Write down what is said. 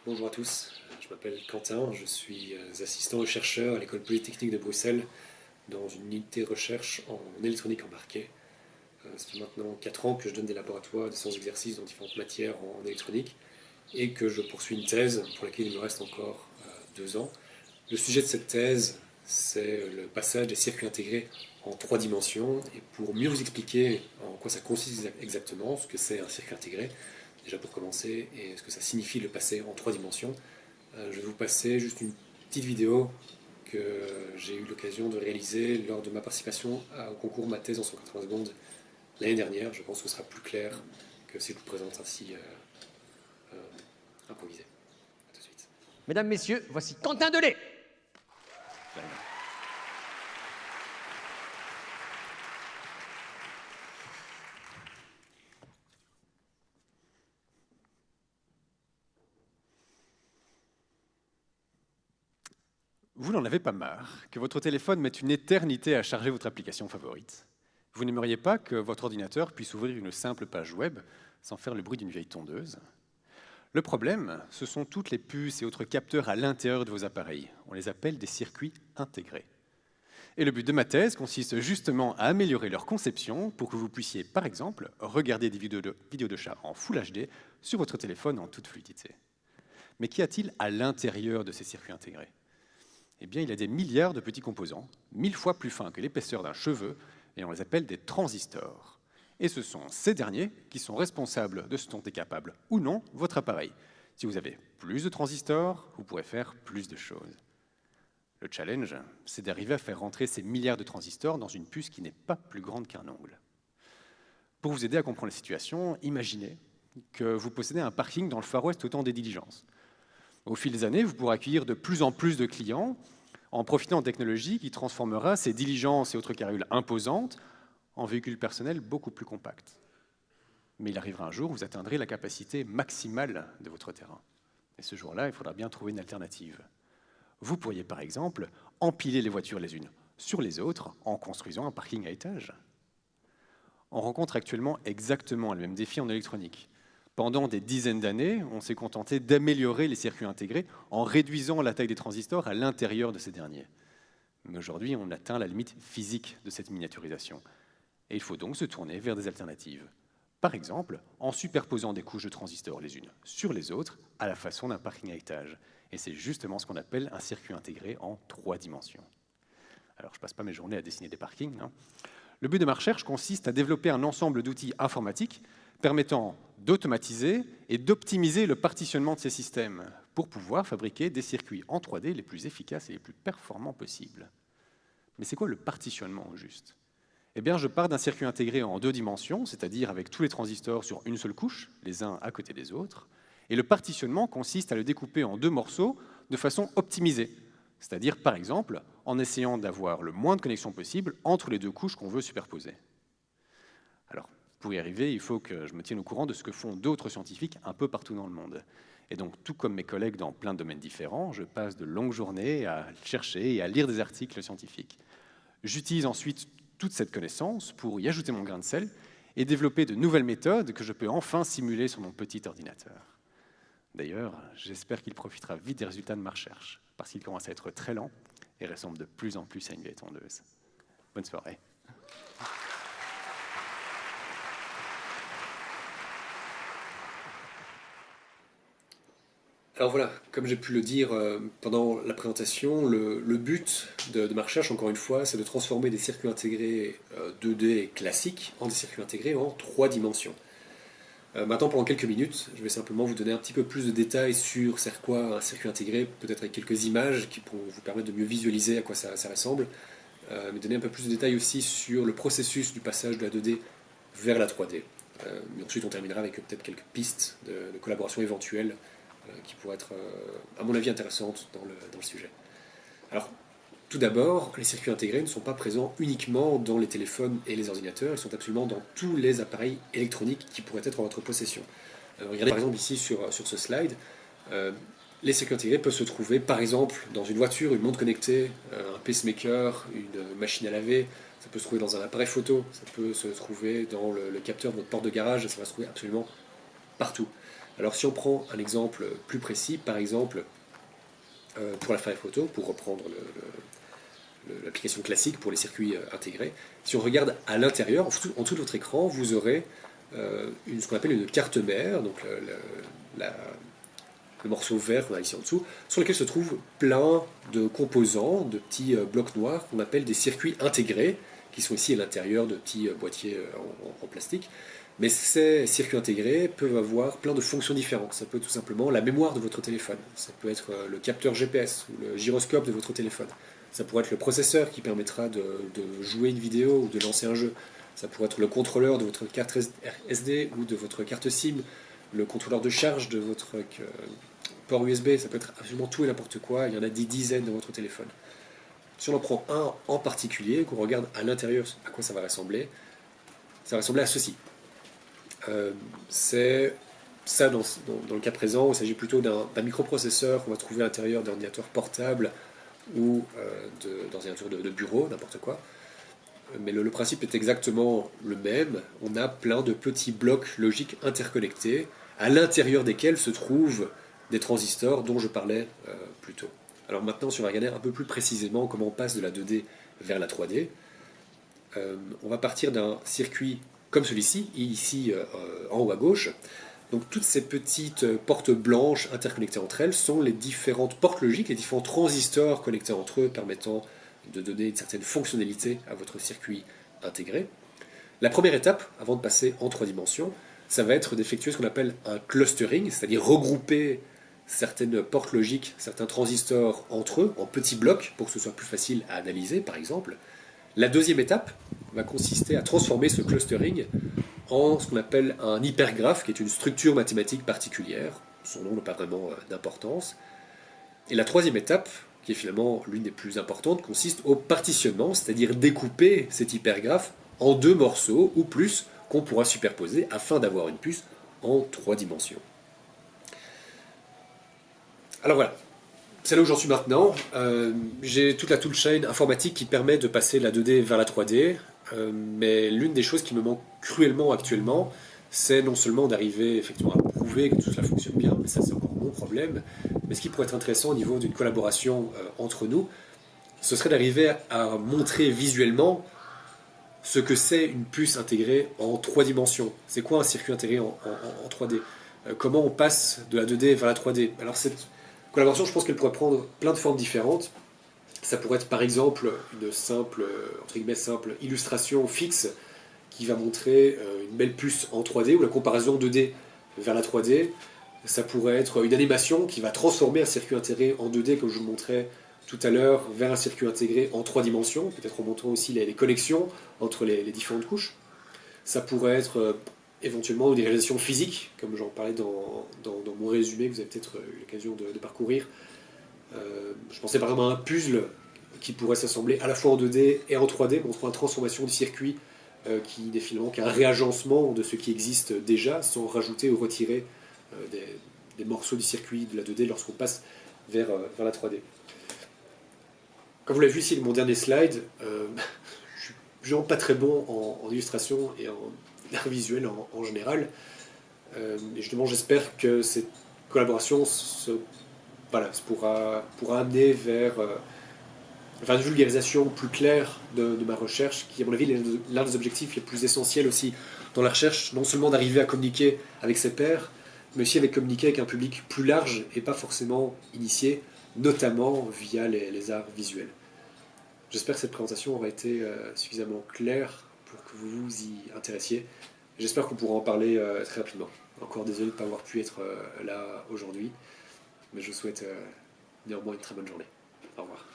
Bonjour à tous, je m'appelle Quentin, je suis assistant chercheur à l'école polytechnique de Bruxelles dans une unité de recherche en électronique embarquée. Ça fait maintenant 4 ans que je donne des laboratoires, des séances d'exercice dans différentes matières en électronique et que je poursuis une thèse pour laquelle il me reste encore 2 ans. Le sujet de cette thèse, c'est le passage des circuits intégrés en 3 dimensions. Et pour mieux vous expliquer en quoi ça consiste exactement, ce que c'est un circuit intégré, déjà pour commencer, et ce que ça signifie le passer en 3 dimensions, je vais vous passer juste une petite vidéo que j'ai eu l'occasion de réaliser lors de ma participation au concours Ma thèse en 180 secondes l'année dernière. Je pense que ce sera plus clair que si je vous présente ainsi improvisé. A tout de suite. Mesdames, Messieurs, voici Quentin Delay. Vous n'en avez pas marre que votre téléphone mette une éternité à charger votre application favorite. Vous n'aimeriez pas que votre ordinateur puisse ouvrir une simple page web sans faire le bruit d'une vieille tondeuse. Le problème, ce sont toutes les puces et autres capteurs à l'intérieur de vos appareils. On les appelle des circuits intégrés. Et le but de ma thèse consiste justement à améliorer leur conception pour que vous puissiez, par exemple, regarder des vidéos de chats en Full HD sur votre téléphone en toute fluidité. Mais qu'y a-t-il à l'intérieur de ces circuits intégrés ? Eh bien, il y a des milliards de petits composants, 1000 fois plus fins que l'épaisseur d'un cheveu, et on les appelle des transistors. Et ce sont ces derniers qui sont responsables de ce dont est capable ou non votre appareil. Si vous avez plus de transistors, vous pourrez faire plus de choses. Le challenge, c'est d'arriver à faire rentrer ces milliards de transistors dans une puce qui n'est pas plus grande qu'un ongle. Pour vous aider à comprendre la situation, imaginez que vous possédez un parking dans le Far West au temps des diligences. Au fil des années, vous pourrez accueillir de plus en plus de clients en profitant de technologie qui transformera ces diligences et autres carules imposantes en véhicules personnels beaucoup plus compacts. Mais il arrivera un jour où vous atteindrez la capacité maximale de votre terrain. Et ce jour-là, il faudra bien trouver une alternative. Vous pourriez par exemple empiler les voitures les unes sur les autres en construisant un parking à étages. On rencontre actuellement exactement le même défi en électronique. Pendant des dizaines d'années, on s'est contenté d'améliorer les circuits intégrés en réduisant la taille des transistors à l'intérieur de ces derniers. Mais aujourd'hui, on atteint la limite physique de cette miniaturisation. Et il faut donc se tourner vers des alternatives. Par exemple, en superposant des couches de transistors les unes sur les autres à la façon d'un parking à étages. Et c'est justement ce qu'on appelle un circuit intégré en 3 dimensions. Alors, je ne passe pas mes journées à dessiner des parkings, hein. Le but de ma recherche consiste à développer un ensemble d'outils informatiques permettant d'automatiser et d'optimiser le partitionnement de ces systèmes pour pouvoir fabriquer des circuits en 3D les plus efficaces et les plus performants possibles. Mais c'est quoi le partitionnement au juste ? Eh bien, je pars d'un circuit intégré en 2 dimensions, c'est-à-dire avec tous les transistors sur une seule couche, les uns à côté des autres, et le partitionnement consiste à le découper en 2 morceaux de façon optimisée, c'est-à-dire, par exemple, en essayant d'avoir le moins de connexions possible entre les 2 couches qu'on veut superposer. Alors, pour y arriver, il faut que je me tienne au courant de ce que font d'autres scientifiques un peu partout dans le monde. Et donc, tout comme mes collègues dans plein de domaines différents, je passe de longues journées à chercher et à lire des articles scientifiques. J'utilise ensuite toute cette connaissance pour y ajouter mon grain de sel et développer de nouvelles méthodes que je peux enfin simuler sur mon petit ordinateur. D'ailleurs, j'espère qu'il profitera vite des résultats de ma recherche, parce qu'il commence à être très lent et ressemble de plus en plus à une vieille tondeuse. Bonne soirée. Alors voilà, comme j'ai pu le dire pendant la présentation, le but de ma recherche, encore une fois, c'est de transformer des circuits intégrés 2D classiques en des circuits intégrés en 3 dimensions. Maintenant, pendant quelques minutes, je vais simplement vous donner un petit peu plus de détails sur c'est quoi un circuit intégré, peut-être avec quelques images qui pourront vous permettre de mieux visualiser à quoi ça ressemble, mais donner un peu plus de détails aussi sur le processus du passage de la 2D vers la 3D. Mais ensuite, on terminera avec peut-être quelques pistes de collaboration éventuelles qui pourraient être, à mon avis, intéressantes dans le sujet. Alors, tout d'abord, les circuits intégrés ne sont pas présents uniquement dans les téléphones et les ordinateurs, ils sont absolument dans tous les appareils électroniques qui pourraient être en votre possession. Regardez par exemple ici sur ce slide, les circuits intégrés peuvent se trouver par exemple dans une voiture, une montre connectée, un pacemaker, une machine à laver, ça peut se trouver dans un appareil photo, ça peut se trouver dans le capteur de votre porte de garage, ça va se trouver absolument partout. Alors si on prend un exemple plus précis, par exemple pour l'appareil photo, pour reprendre l'application classique pour les circuits intégrés, si on regarde à l'intérieur, en dessous de votre écran, vous aurez ce qu'on appelle une carte mère, donc le morceau vert qu'on a ici en dessous, sur lequel se trouvent plein de composants, de petits blocs noirs qu'on appelle des circuits intégrés, qui sont ici à l'intérieur de petits boîtiers en plastique. Mais ces circuits intégrés peuvent avoir plein de fonctions différentes. Ça peut être tout simplement la mémoire de votre téléphone, ça peut être le capteur GPS ou le gyroscope de votre téléphone, ça pourrait être le processeur qui permettra de jouer une vidéo ou de lancer un jeu, ça pourrait être le contrôleur de votre carte SD ou de votre carte SIM, le contrôleur de charge de votre port USB, ça peut être absolument tout et n'importe quoi, il y en a des dizaines dans votre téléphone. Si on en prend un en particulier, qu'on regarde à l'intérieur à quoi ça va ressembler, ça va ressembler à ceci. C'est ça dans le cas présent, il s'agit plutôt d'un microprocesseur qu'on va trouver à l'intérieur d'un ordinateur portable ou d'ordinateur de bureau, n'importe quoi. Mais le principe est exactement le même. On a plein de petits blocs logiques interconnectés, à l'intérieur desquels se trouvent des transistors dont je parlais plus tôt. Alors maintenant, si on va regarder un peu plus précisément comment on passe de la 2D vers la 3D, on va partir d'un circuit comme celui-ci, ici en haut à gauche. Donc toutes ces petites portes blanches interconnectées entre elles sont les différentes portes logiques, les différents transistors connectés entre eux permettant de donner une certaine fonctionnalité à votre circuit intégré. La première étape, avant de passer en 3 dimensions, ça va être d'effectuer ce qu'on appelle un clustering, c'est-à-dire regrouper certaines portes logiques, certains transistors entre eux, en petits blocs, pour que ce soit plus facile à analyser, par exemple. La deuxième étape va consister à transformer ce clustering en ce qu'on appelle un hypergraphe, qui est une structure mathématique particulière. Son nom n'a pas vraiment d'importance. Et la troisième étape, qui est finalement l'une des plus importantes, consiste au partitionnement, c'est-à-dire découper cet hypergraphe en 2 morceaux ou plus qu'on pourra superposer afin d'avoir une puce en 3 dimensions. Alors voilà, c'est là où j'en suis maintenant. J'ai toute la toolchain informatique qui permet de passer de la 2D vers la 3D, mais l'une des choses qui me manque cruellement actuellement, c'est non seulement d'arriver effectivement à prouver que tout cela fonctionne bien, mais ça c'est encore mon problème, mais ce qui pourrait être intéressant au niveau d'une collaboration entre nous, ce serait d'arriver à montrer visuellement ce que c'est une puce intégrée en 3 dimensions. C'est quoi un circuit intégré en 3D? Comment on passe de la 2D vers la 3D? Alors cette collaboration, je pense qu'elle pourrait prendre plein de formes différentes. Ça pourrait être par exemple une simple, entre guillemets, simple illustration fixe qui va montrer une belle puce en 3D ou la comparaison 2D vers la 3D. Ça pourrait être une animation qui va transformer un circuit intégré en 2D, comme je vous le montrais tout à l'heure, vers un circuit intégré en 3 dimensions, peut-être en montrant aussi les connexions entre les différentes couches. Ça pourrait être éventuellement des réalisations physiques, comme j'en parlais dans mon résumé que vous avez peut-être eu l'occasion de parcourir. Je pensais par exemple à un puzzle qui pourrait s'assembler à la fois en 2D et en 3D, montrant la transformation du circuit qui n'est finalement qu'un réagencement de ce qui existe déjà, sans rajouter ou retirer des morceaux du circuit de la 2D lorsqu'on passe vers la 3D. Comme vous l'avez vu ici, mon dernier slide, je suis genre pas très bon en illustration et en art visuel en général. Et justement, j'espère que cette collaboration pourra amener vers une vulgarisation plus claire de ma recherche, qui, à mon avis, est l'un des objectifs les plus essentiels aussi dans la recherche, non seulement d'arriver à communiquer avec ses pairs, mais aussi avec communiquer avec un public plus large et pas forcément initié, notamment via les arts visuels. J'espère que cette présentation aura été suffisamment claire pour que vous vous y intéressiez. J'espère qu'on pourra en parler très rapidement. Encore désolé de ne pas avoir pu être là aujourd'hui, mais je vous souhaite néanmoins une très bonne journée. Au revoir.